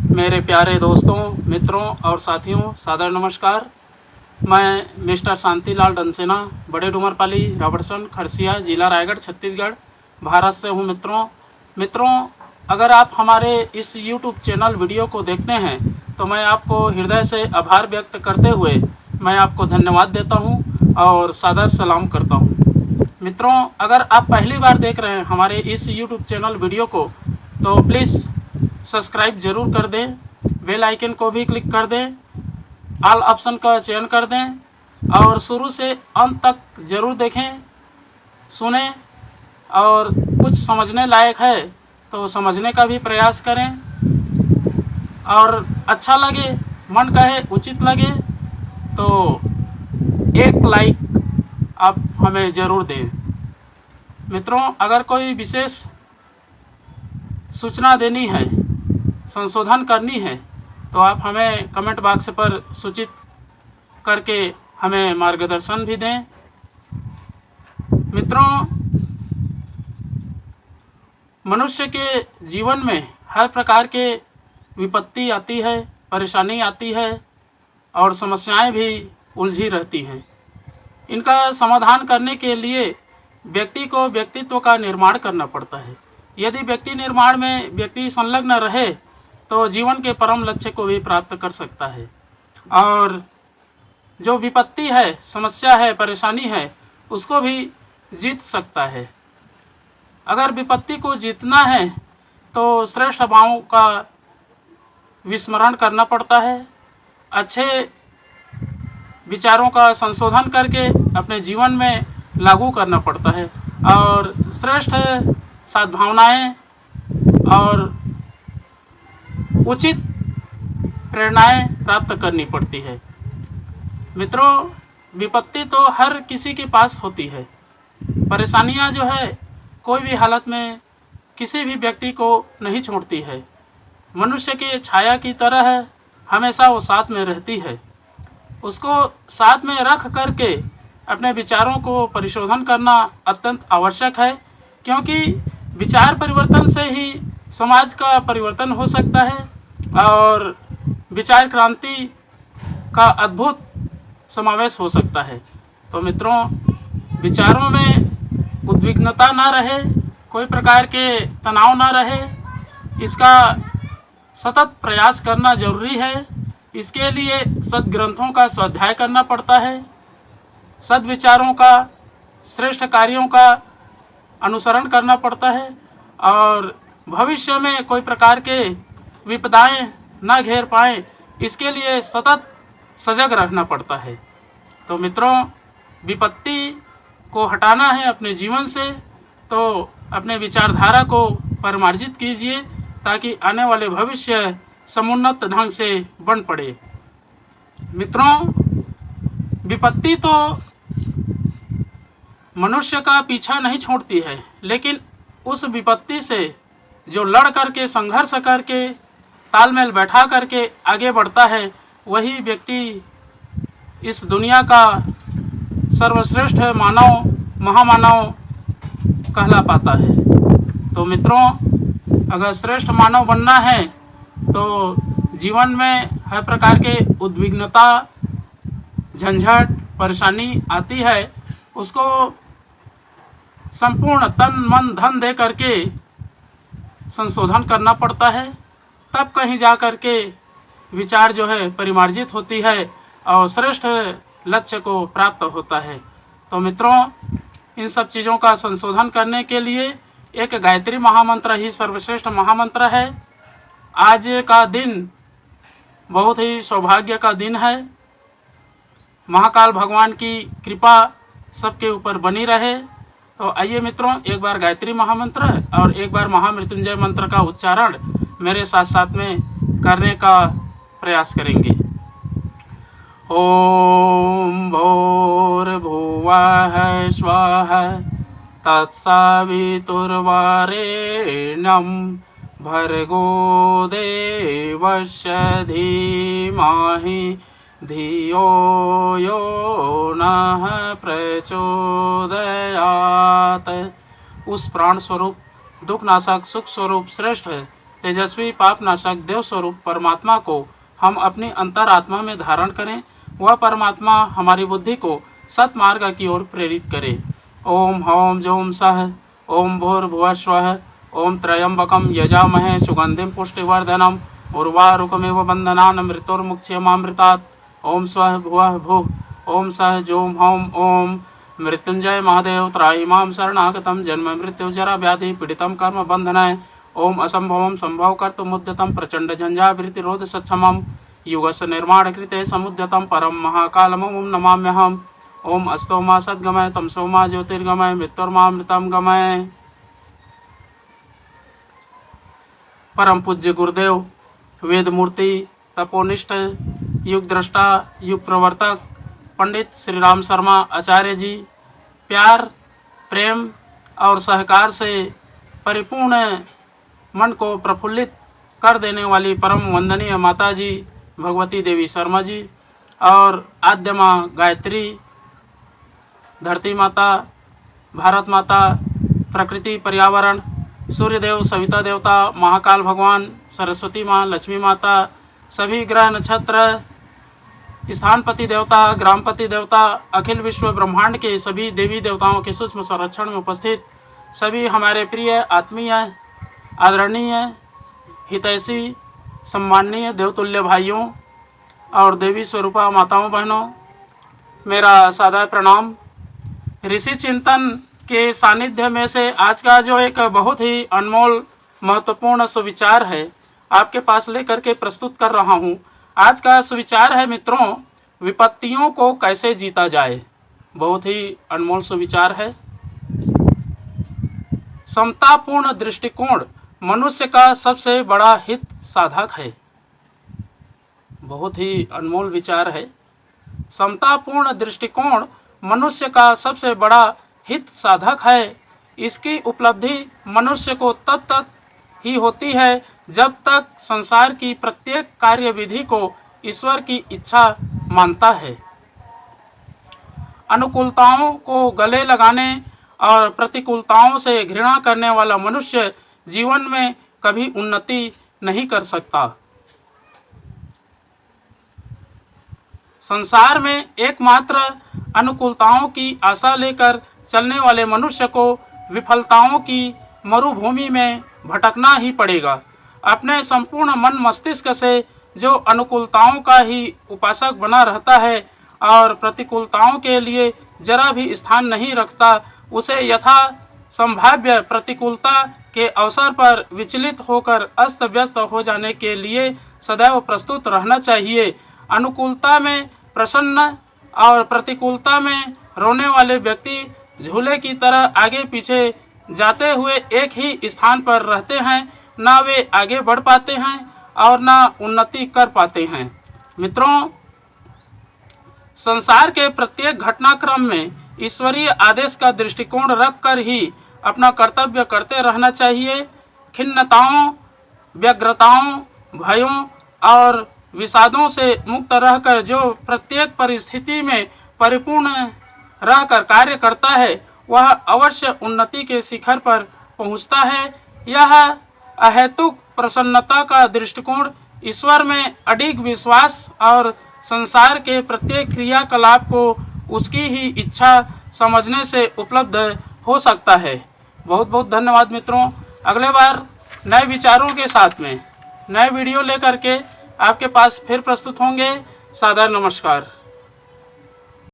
मेरे प्यारे दोस्तों, मित्रों और साथियों, सादर नमस्कार। मैं मिस्टर शांतिलाल डनसेना, बड़े डूमरपाली, राबर्टसन, खरसिया, जिला रायगढ़, छत्तीसगढ़, भारत से हूँ। मित्रों, अगर आप हमारे इस YouTube चैनल वीडियो को देखते हैं तो मैं आपको हृदय से आभार व्यक्त करते हुए मैं आपको धन्यवाद देता हूँ और सादर सलाम करता हूँ। मित्रों, अगर आप पहली बार देख रहे हैं हमारे इस YouTube चैनल वीडियो को तो प्लीज़ सब्सक्राइब ज़रूर कर दें, बेल आइकन को भी क्लिक कर दें, ऑल ऑप्शन का चयन कर दें और शुरू से अंत तक ज़रूर देखें, सुने और कुछ समझने लायक है तो समझने का भी प्रयास करें और अच्छा लगे, मन कहे, उचित लगे तो एक लाइक आप हमें ज़रूर दें। मित्रों, अगर कोई विशेष सूचना देनी है, संशोधन करनी है तो आप हमें कमेंट बॉक्स पर सूचित करके हमें मार्गदर्शन भी दें। मित्रों, मनुष्य के जीवन में हर प्रकार के विपत्ति आती है, परेशानी आती है और समस्याएं भी उलझी रहती हैं। इनका समाधान करने के लिए व्यक्ति को व्यक्तित्व का निर्माण करना पड़ता है। यदि व्यक्ति निर्माण में व्यक्ति संलग्न रहे तो जीवन के परम लक्ष्य को भी प्राप्त कर सकता है और जो विपत्ति है, समस्या है, परेशानी है, उसको भी जीत सकता है। अगर विपत्ति को जीतना है तो श्रेष्ठ भावों का विस्मरण करना पड़ता है, अच्छे विचारों का संशोधन करके अपने जीवन में लागू करना पड़ता है और श्रेष्ठ सद्भावनाएं और उचित प्रेरणाएं प्राप्त करनी पड़ती है। मित्रों, विपत्ति तो हर किसी के पास होती है। परेशानियां जो है कोई भी हालत में किसी भी व्यक्ति को नहीं छोड़ती है। मनुष्य के छाया की तरह है, हमेशा वो साथ में रहती है। उसको साथ में रख करके अपने विचारों को परिशोधन करना अत्यंत आवश्यक है, क्योंकि विचार परिवर्तन से ही समाज का परिवर्तन हो सकता है और विचार क्रांति का अद्भुत समावेश हो सकता है। तो मित्रों, विचारों में उद्विग्नता ना रहे, कोई प्रकार के तनाव ना रहे, इसका सतत प्रयास करना जरूरी है। इसके लिए सद्ग्रंथों का स्वाध्याय करना पड़ता है, सद्विचारों का, श्रेष्ठ कार्यों का अनुसरण करना पड़ता है और भविष्य में कोई प्रकार के विपदाएं न घेर पाएँ, इसके लिए सतत सजग रहना पड़ता है। तो मित्रों, विपत्ति को हटाना है अपने जीवन से तो अपने विचारधारा को परिमार्जित कीजिए ताकि आने वाले भविष्य समुन्नत ढंग से बन पड़े। मित्रों, विपत्ति तो मनुष्य का पीछा नहीं छोड़ती है, लेकिन उस विपत्ति से जो लड़ करके, संघर्ष करके, तालमेल बैठा करके आगे बढ़ता है, वही व्यक्ति इस दुनिया का सर्वश्रेष्ठ मानव, महामानव कहला पाता है। तो मित्रों, अगर श्रेष्ठ मानव बनना है तो जीवन में हर प्रकार के उद्विग्नता, झंझट, परेशानी आती है, उसको संपूर्ण तन मन धन दे करके संशोधन करना पड़ता है। तब कहीं जा कर के विचार जो है परिमार्जित होती है और श्रेष्ठ लक्ष्य को प्राप्त होता है। तो मित्रों, इन सब चीज़ों का संशोधन करने के लिए एक गायत्री महामंत्र ही सर्वश्रेष्ठ महामंत्र है। आज का दिन बहुत ही सौभाग्य का दिन है। महाकाल भगवान की कृपा सबके ऊपर बनी रहे। तो आइए मित्रों, एक बार गायत्री महामंत्र और एक बार महामृत्युंजय मंत्र का उच्चारण मेरे साथ साथ में करने का प्रयास करेंगे। ओम भूर्भुवः स्वः तत्सवितुर्वरेण्यं भर्गो देवस्य धीमहि धियो यो नः प्रचोदयात्। उस प्राण स्वरूप, दुखनाशक, सुख स्वरूप, श्रेष्ठ तेजस्वी पापनाशक देव स्वरूप परमात्मा को हम अपनी अंतरात्मा में धारण करें। वह परमात्मा हमारी बुद्धि को सतमार्ग की ओर प्रेरित करे। ओम हौम जौम सह ओम भूर्भुवस्वः ओम त्र्यंबकम यजामहे सुगंधिम पुष्टिवर्धनम उर्वारुकमेव बंधनान् मृत्युर्मुक्षयमामृतात्। ओम स्वः भुवः भुः ओम सह जोम हौम ओम मृत्युंजय महादेव त्राहि मां शरणागतम जन्म मृत्यु जरा व्याधि पीड़ितम कर्म बंधनाय। ओम असंभवम संभव कर्तुमुद्यतम प्रचंड झंझावृत्तिरोध सक्षमम युगस्य निर्माण कृते समुद्यतम परम महाकालम ओम नमाम्यहम्। ओम अस्तोमा सद्गमय तमसोमा ज्योतिर्गमय मृत्युर्मामृतम गमय। परम पूज्य गुरुदेव वेद मूर्ति तपोनिष्ठ युग दृष्टा युग प्रवर्तक पंडित श्री राम शर्मा आचार्य जी, प्यार प्रेम और सहकार से परिपूर्ण मन को प्रफुल्लित कर देने वाली परम वंदनीय माता जी भगवती देवी शर्मा जी और आद्य माँ गायत्री, धरती माता, भारत माता, प्रकृति पर्यावरण, सूर्यदेव, सविता देवता, महाकाल भगवान, सरस्वती माँ, लक्ष्मी माता, सभी ग्रह नक्षत्र, स्थानपति देवता, ग्रामपति देवता, अखिल विश्व ब्रह्मांड के सभी देवी देवताओं के सूक्ष्म संरक्षण में उपस्थित सभी हमारे प्रिय आत्मीय आदरणीय हितैषी सम्माननीय देवतुल्य भाइयों और देवी स्वरूपा माताओं बहनों, मेरा सादर प्रणाम। ऋषि चिंतन के सानिध्य में से आज का जो एक बहुत ही अनमोल महत्वपूर्ण सुविचार है आपके पास लेकर के प्रस्तुत कर रहा हूँ। आज का सुविचार है मित्रों, विपत्तियों को कैसे जीता जाए। बहुत ही अनमोल सुविचार है। समतापूर्ण दृष्टिकोण मनुष्य का सबसे बड़ा हित साधक है। बहुत ही अनमोल विचार है। समतापूर्ण दृष्टिकोण मनुष्य का सबसे बड़ा हित साधक है। इसकी उपलब्धि मनुष्य को तब तक ही होती है जब तक संसार की प्रत्येक कार्य विधि को ईश्वर की इच्छा मानता है। अनुकूलताओं को गले लगाने और प्रतिकूलताओं से घृणा करने वाला मनुष्य जीवन में कभी उन्नति नहीं कर सकता। संसार में एकमात्र अनुकूलताओं की आशा लेकर चलने वाले मनुष्य को विफलताओं की मरुभूमि में भटकना ही पड़ेगा। अपने संपूर्ण मन मस्तिष्क से जो अनुकूलताओं का ही उपासक बना रहता है और प्रतिकूलताओं के लिए जरा भी स्थान नहीं रखता, उसे यथा संभाव्य प्रतिकूलता के अवसर पर विचलित होकर अस्त व्यस्त हो जाने के लिए सदैव प्रस्तुत रहना चाहिए। अनुकूलता में प्रसन्न और प्रतिकूलता में रोने वाले व्यक्ति झूले की तरह आगे पीछे जाते हुए एक ही स्थान पर रहते हैं। ना वे आगे बढ़ पाते हैं और ना उन्नति कर पाते हैं। मित्रों, संसार के प्रत्येक घटनाक्रम में ईश्वरीय आदेश का दृष्टिकोण रखकर ही अपना कर्तव्य करते रहना चाहिए। खिन्नताओं, व्यग्रताओं, भयों और विषादों से मुक्त रहकर जो प्रत्येक परिस्थिति में परिपूर्ण रहकर कार्य करता है वह अवश्य उन्नति के शिखर पर पहुंचता है। यह अहेतुक प्रसन्नता का दृष्टिकोण ईश्वर में अडिग विश्वास और संसार के प्रत्येक क्रियाकलाप को उसकी ही इच्छा समझने से उपलब्ध हो सकता है। बहुत बहुत धन्यवाद मित्रों। अगले बार नए विचारों के साथ में नए वीडियो लेकर के आपके पास फिर प्रस्तुत होंगे। सादर नमस्कार।